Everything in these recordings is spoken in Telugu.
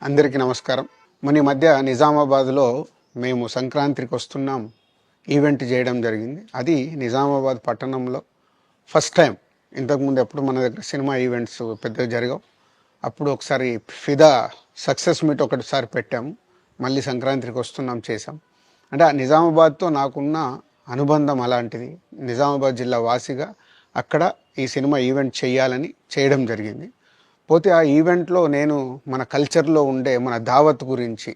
అందరికీ నమస్కారం. మన ఈ మధ్య నిజామాబాద్లో మేము సంక్రాంతికి వస్తున్నాం ఈవెంట్ చేయడం జరిగింది. అది నిజామాబాద్ పట్టణంలో ఫస్ట్ టైం. ఇంతకుముందు ఎప్పుడు మన దగ్గర సినిమా ఈవెంట్స్ పెద్దగా జరగవు. అప్పుడు ఒకసారి ఫిదా సక్సెస్ మీట్ ఒకటిసారి పెట్టాము. మళ్ళీ సంక్రాంతికి వస్తున్నాం చేసాం. అంటే ఆ నిజామాబాద్తో నాకున్న అనుబంధం అలాంటిది. నిజామాబాద్ జిల్లా వాసిగా అక్కడ ఈ సినిమా ఈవెంట్ చేయాలని చేయడం జరిగింది. పోతే ఆ ఈవెంట్లో నేను మన కల్చర్లో ఉండే మన దావత్ గురించి,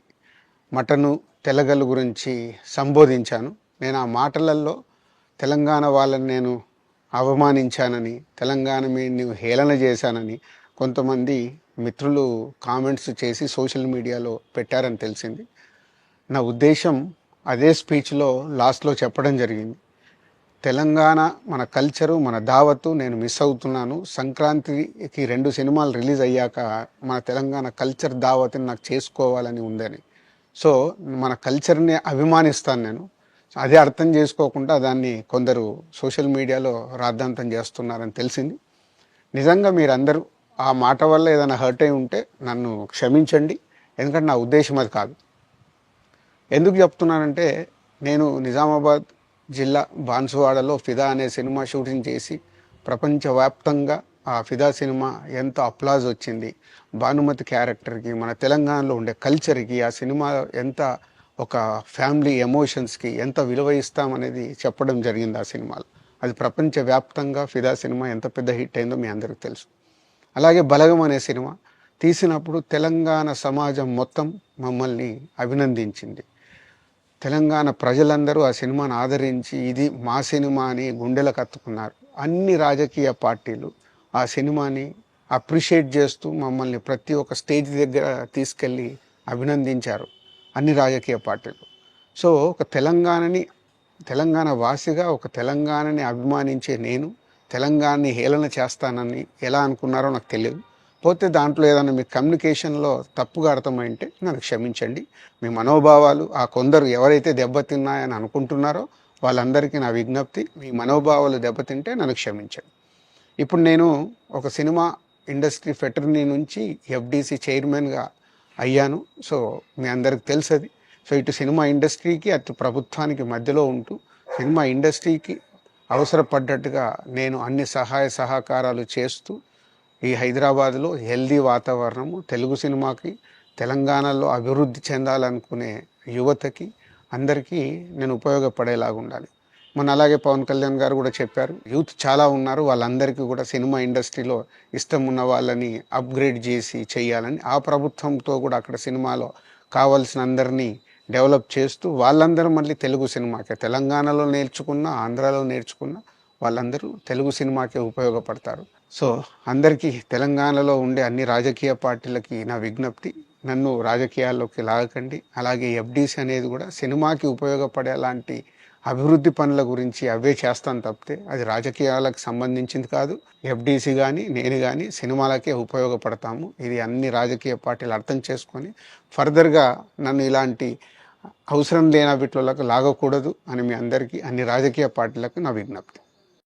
మటను, తెలగలు గురించి సంబోధించాను. నేను ఆ మాటలలో తెలంగాణ వాళ్ళని నేను అవమానించానని, తెలంగాణ మీద హేళన చేశానని కొంతమంది మిత్రులు కామెంట్స్ చేసి సోషల్ మీడియాలో పెట్టారని తెలిసింది. నా ఉద్దేశం అదే స్పీచ్లో లాస్ట్లో చెప్పడం జరిగింది. తెలంగాణ మన కల్చరు, మన దావత్తు నేను మిస్ అవుతున్నాను. సంక్రాంతికి 2 సినిమాలు రిలీజ్ అయ్యాక మన తెలంగాణ కల్చర్ దావత్ని నాకు చేసుకోవాలని ఉందని. సో మన కల్చర్ని అభిమానిస్తాను నేను. అదే అర్థం చేసుకోకుండా దాన్ని కొందరు సోషల్ మీడియాలో రాద్ధాంతం చేస్తున్నారని తెలిసింది. నిజంగా మీరందరూ ఆ మాట వల్ల ఏదైనా హర్ట్ అయి ఉంటే నన్ను క్షమించండి. ఎందుకంటే నా ఉద్దేశం అది కాదు. ఎందుకు చెప్తున్నానంటే, నేను నిజామాబాద్ జిల్లా బాన్సువాడలో ఫిదా అనే సినిమా షూటింగ్ చేసి ప్రపంచవ్యాప్తంగా ఆ ఫిదా సినిమా ఎంత అప్లాజ్ వచ్చింది, భానుమతి క్యారెక్టర్కి, మన తెలంగాణలో ఉండే కల్చర్కి, ఆ సినిమా ఎంత ఒక ఫ్యామిలీ ఎమోషన్స్కి ఎంత విలువ ఇస్తామనేది చెప్పడం జరిగింది ఆ సినిమాలో. అది ప్రపంచవ్యాప్తంగా ఫిదా సినిమా ఎంత పెద్ద హిట్ అయిందో మీ అందరికీ తెలుసు. అలాగే బలగం అనే సినిమా తీసినప్పుడు తెలంగాణ సమాజం మొత్తం మమ్మల్ని అభినందించింది. తెలంగాణ ప్రజలందరూ ఆ సినిమాను ఆదరించి ఇది మా సినిమా అని గుండెలకు హత్తుకున్నారు. అన్ని రాజకీయ పార్టీలు ఆ సినిమాని అప్రిషియేట్ చేస్తూ మమ్మల్ని ప్రతి ఒక్క స్టేజ్ దగ్గర తీసుకెళ్ళి అభినందించారు, అన్ని రాజకీయ పార్టీలు. సో ఒక తెలంగాణ వాసిగా ఒక తెలంగాణని అభిమానించే నేను తెలంగాణని హేళన చేస్తానని ఎలా అనుకున్నారో నాకు తెలియదు. పోతే దాంట్లో ఏదైనా మీ కమ్యూనికేషన్లో తప్పుగా అర్థమైంటే నన్ను క్షమించండి. మీ మనోభావాలు ఆ కొందరు ఎవరైతే దెబ్బతిన్నాయని అనుకుంటున్నారో వాళ్ళందరికీ నా విజ్ఞప్తి, మీ మనోభావాలు దెబ్బతింటే నన్ను క్షమించండి. ఇప్పుడు నేను ఒక సినిమా ఇండస్ట్రీ ఫెటర్నీ నుంచి ఎఫ్డీసీ చైర్మన్గా అయ్యాను. సో మీ అందరికి తెలుసది. సో ఇటు సినిమా ఇండస్ట్రీకి అటు ప్రభుత్వానికి మధ్యలో ఉంటూ సినిమా ఇండస్ట్రీకి అవసరపడ్డట్టుగా నేను అన్ని సహాయ సహకారాలు చేస్తూ ఈ హైదరాబాద్లో హెల్దీ వాతావరణము, తెలుగు సినిమాకి, తెలంగాణలో అభివృద్ధి చెందాలనుకునే యువతకి అందరికీ నేను ఉపయోగపడేలాగా ఉండాలి. మన అలాగే పవన్ కళ్యాణ్ గారు కూడా చెప్పారు, యూత్ చాలా ఉన్నారు, వాళ్ళందరికీ కూడా సినిమా ఇండస్ట్రీలో ఇష్టం ఉన్న వాళ్ళని అప్గ్రేడ్ చేసి చేయాలని. ఆ ప్రభుత్వంతో కూడా అక్కడ సినిమాలో కావాల్సిన అందరినీ డెవలప్ చేస్తూ వాళ్ళందరూ మళ్ళీ తెలుగు సినిమాకే, తెలంగాణలో నేర్చుకున్న, ఆంధ్రాలో నేర్చుకున్న వాళ్ళందరూ తెలుగు సినిమాకే ఉపయోగపడతారు. సో అందరికీ, తెలంగాణలో ఉండే అన్ని రాజకీయ పార్టీలకి నా విజ్ఞప్తి, నన్ను రాజకీయాల్లోకి లాగకండి. అలాగే ఎఫ్డీసీ అనేది కూడా సినిమాకి ఉపయోగపడే లాంటి అభివృద్ధి పనుల గురించి అవే చేస్తాను తప్పితే అది రాజకీయాలకు సంబంధించింది కాదు. ఎఫ్డీసీ కానీ నేను కానీ సినిమాలకే ఉపయోగపడతాము. ఇది అన్ని రాజకీయ పార్టీలు అర్థం చేసుకొని ఫర్దర్గా నన్ను ఇలాంటి అవసరం లేని వీటిలోకి లాగకూడదు అని మీ అందరికీ, అన్ని రాజకీయ పార్టీలకు నా విజ్ఞప్తి.